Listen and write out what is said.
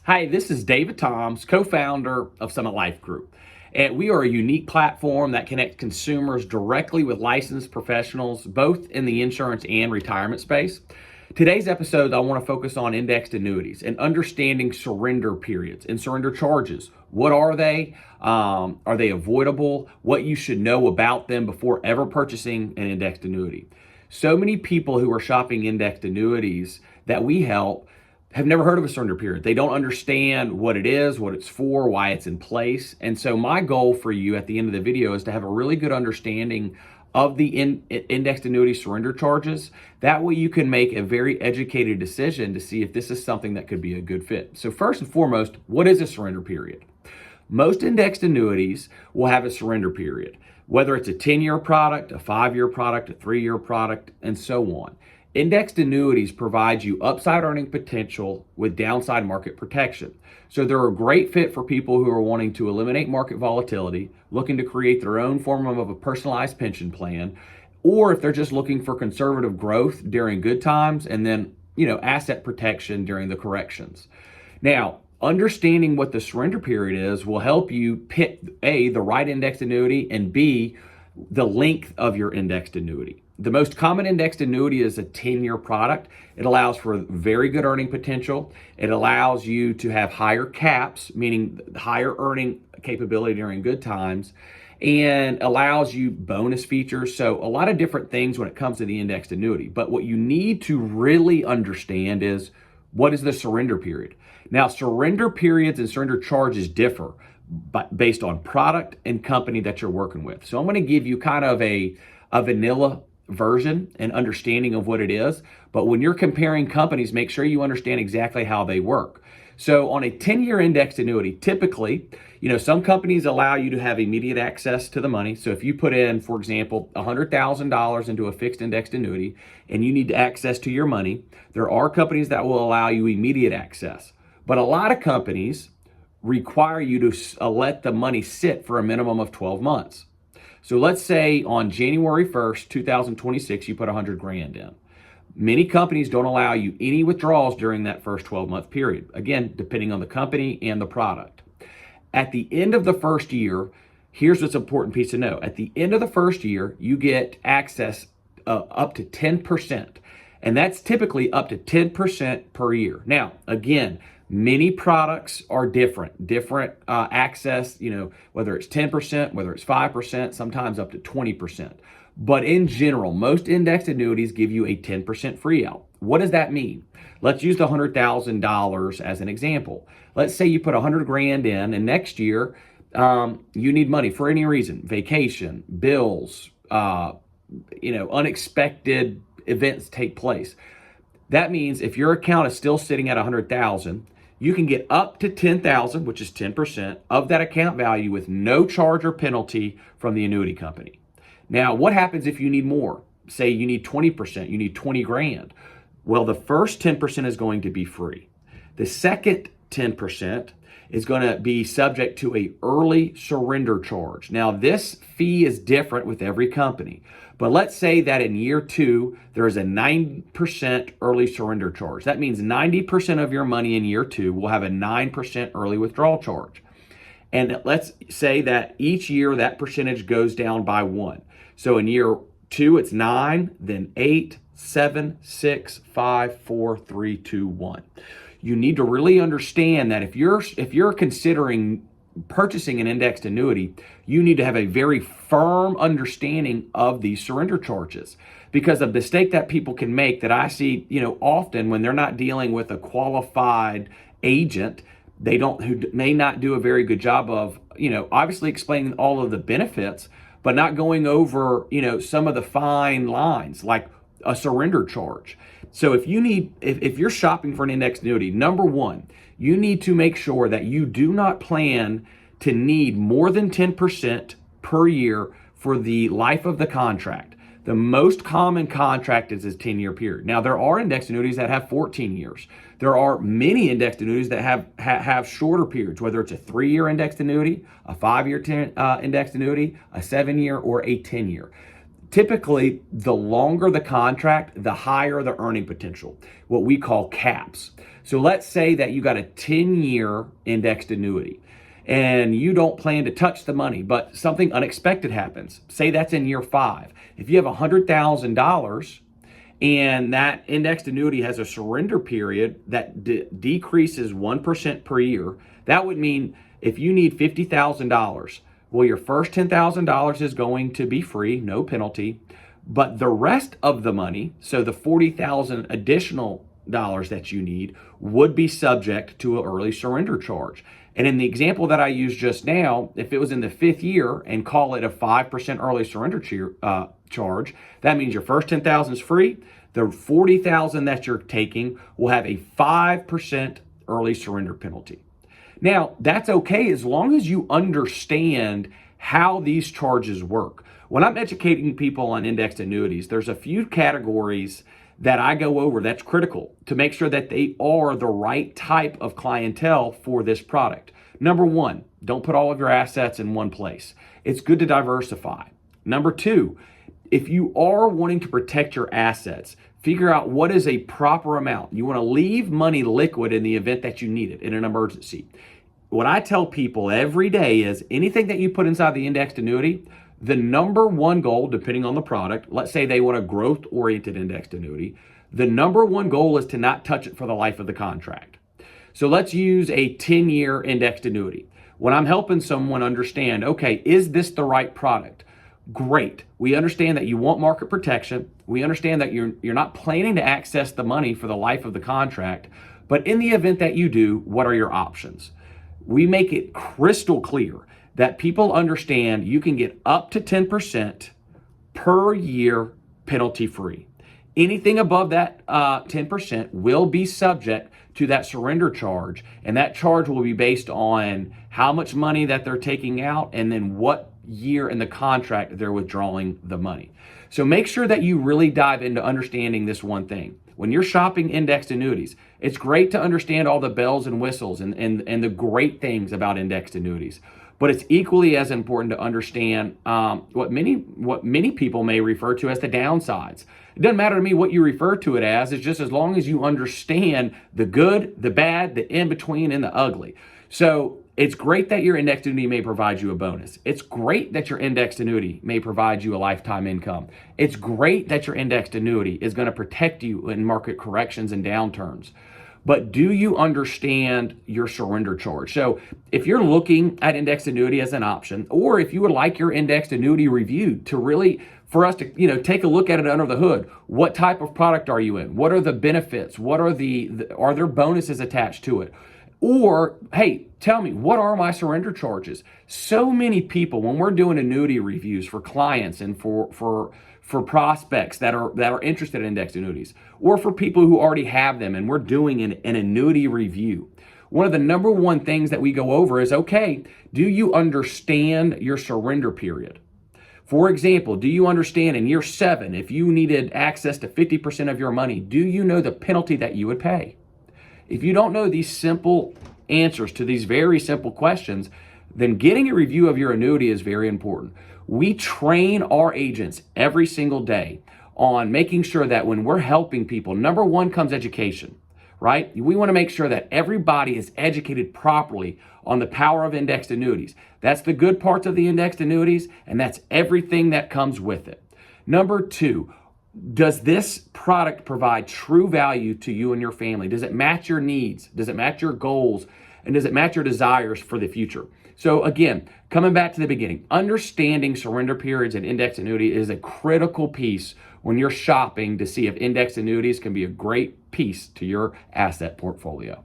Hi, this is David Thoms, co-founder of Summit Life Group. And we are a unique platform that connects consumers directly with licensed professionals, both in the insurance and retirement space. Today's episode, I want to focus on indexed annuities and understanding surrender periods and surrender charges. What are they? Are they avoidable? What you should know about them before ever purchasing an indexed annuity. So many people who are shopping indexed annuities that we help have never heard of a surrender period. They don't understand what it is, what it's for, why it's in place. And so my goal for you at the end of the video is to have a really good understanding of the indexed annuity surrender charges. That way you can make a very educated decision to see if this is something that could be a good fit. So first and foremost, what is a surrender period? Most indexed annuities will have a surrender period, whether it's a 10-year product, a 5-year product, a 3-year product, and so on. Indexed annuities provide you upside earning potential with downside market protection. So they're a great fit for people who are wanting to eliminate market volatility, looking to create their own form of a personalized pension plan, or if they're just looking for conservative growth during good times and then, asset protection during the corrections. Now, understanding what the surrender period is will help you pick A, the right indexed annuity, and B, the length of your indexed annuity. The most common indexed annuity is a 10-year product. It allows for very good earning potential. It allows you to have higher caps, meaning higher earning capability during good times, and allows you bonus features. So a lot of different things when it comes to the indexed annuity. But what you need to really understand is, what is the surrender period? Now, surrender periods and surrender charges differ based on product and company that you're working with. So I'm going to give you kind of a vanilla version and understanding of what it is. But when you're comparing companies, make sure you understand exactly how they work. So on a 10-year indexed annuity, typically, some companies allow you to have immediate access to the money. So if you put in, for example, $100,000 into a fixed indexed annuity and you need access to your money, there are companies that will allow you immediate access. But a lot of companies require you to let the money sit for a minimum of 12 months. So let's say on January 1st, 2026, you put 100 grand in. Many companies don't allow you any withdrawals during that first 12-month period. Again, depending on the company and the product. At the end of the first year, here's what's an important piece to know. At the end of the first year, you get access up to 10%. And that's typically up to 10% per year. Now, again, many products are different access, whether it's 10%, whether it's 5%, sometimes up to 20%. But in general, most indexed annuities give you a 10% free out. What does that mean? Let's use the $100,000 as an example. Let's say you put 100 grand in and next year you need money for any reason, vacation, bills, unexpected events take place. That means if your account is still sitting at 100,000, you can get up to 10,000, which is 10% of that account value with no charge or penalty from the annuity company. Now, what happens if you need more? Say you need 20%, you need 20 grand. Well, the first 10% is going to be free. The second 10% is going to be subject to a early surrender charge. Now, this fee is different with every company, but let's say that in year 2, there is a 9% early surrender charge. That means 90% of your money in year 2 will have a 9% early withdrawal charge. And let's say that each year that percentage goes down by 1. So in year 2, it's 9, then 8, 7, 6, 5, 4, 3, 2, 1. You need to really understand that if you're considering purchasing an indexed annuity, you need to have a very firm understanding of these surrender charges, because a mistake that people can make that I see, often when they're not dealing with a qualified agent, who may not do a very good job of, obviously explaining all of the benefits, but not going over, some of the fine lines like a surrender charge. So if you're shopping for an indexed annuity, number one, you need to make sure that you do not plan to need more than 10% per year for the life of the contract. The most common contract is a 10-year period. Now, there are indexed annuities that have 14 years. There are many indexed annuities that have shorter periods, whether it's a 3-year indexed annuity, a 5-year indexed annuity, a 7-year, or a 10-year. Typically, the longer the contract, the higher the earning potential, what we call caps. So let's say that you got a 10-year indexed annuity and you don't plan to touch the money, but something unexpected happens. Say that's in year 5. If you have $100,000 and that indexed annuity has a surrender period that decreases 1% per year, that would mean if you need $50,000, well, your first $10,000 is going to be free, no penalty, but the rest of the money, so the $40,000 additional dollars that you need, would be subject to an early surrender charge. And in the example that I used just now, if it was in the 5th year and call it a 5% early surrender charge, that means your first $10,000 is free. The $40,000 that you're taking will have a 5% early surrender penalty. Now, that's okay as long as you understand how these charges work. When I'm educating people on indexed annuities, there's a few categories that I go over that's critical to make sure that they are the right type of clientele for this product. Number 1, don't put all of your assets in one place. It's good to diversify. Number 2, if you are wanting to protect your assets, figure out what is a proper amount. You want to leave money liquid in the event that you need it in an emergency. What I tell people every day is anything that you put inside the indexed annuity, the number 1 goal, depending on the product, let's say they want a growth-oriented indexed annuity, the number 1 goal is to not touch it for the life of the contract. So let's use a 10-year indexed annuity. When I'm helping someone understand, okay, is this the right product? Great. We understand that you want market protection. We understand that you're not planning to access the money for the life of the contract. But in the event that you do, what are your options? We make it crystal clear that people understand you can get up to 10% per year penalty free. Anything above that 10% will be subject to that surrender charge, and that charge will be based on how much money that they're taking out and then what year in the contract they're withdrawing the money. So make sure that you really dive into understanding this one thing. When you're shopping indexed annuities, it's great to understand all the bells and whistles and the great things about indexed annuities. But it's equally as important to understand what many people may refer to as the downsides. It doesn't matter to me what you refer to it as. It's just as long as you understand the good, the bad, the in-between, and the ugly. So it's great that your indexed annuity may provide you a bonus. It's great that your indexed annuity may provide you a lifetime income. It's great that your indexed annuity is going to protect you in market corrections and downturns. But do you understand your surrender charge? So if you're looking at indexed annuity as an option, or if you would like your indexed annuity reviewed to really, for us to, take a look at it under the hood, what type of product are you in? What are the benefits? What are are there bonuses attached to it? Or, hey, tell me, what are my surrender charges? So many people, when we're doing annuity reviews for clients and for prospects that are interested in indexed annuities, or for people who already have them and we're doing an annuity review, one of the number 1 things that we go over is, okay, do you understand your surrender period? For example, do you understand in year 7, if you needed access to 50% of your money, do you know the penalty that you would pay? If you don't know these simple answers to these very simple questions, then getting a review of your annuity is very important. We train our agents every single day on making sure that when we're helping people, number 1 comes education, right? We want to make sure that everybody is educated properly on the power of indexed annuities. That's the good parts of the indexed annuities, and that's everything that comes with it. Number 2, does this product provide true value to you and your family? Does it match your needs? Does it match your goals? And does it match your desires for the future? So again, coming back to the beginning, understanding surrender periods and indexed annuity is a critical piece when you're shopping to see if indexed annuities can be a great piece to your asset portfolio.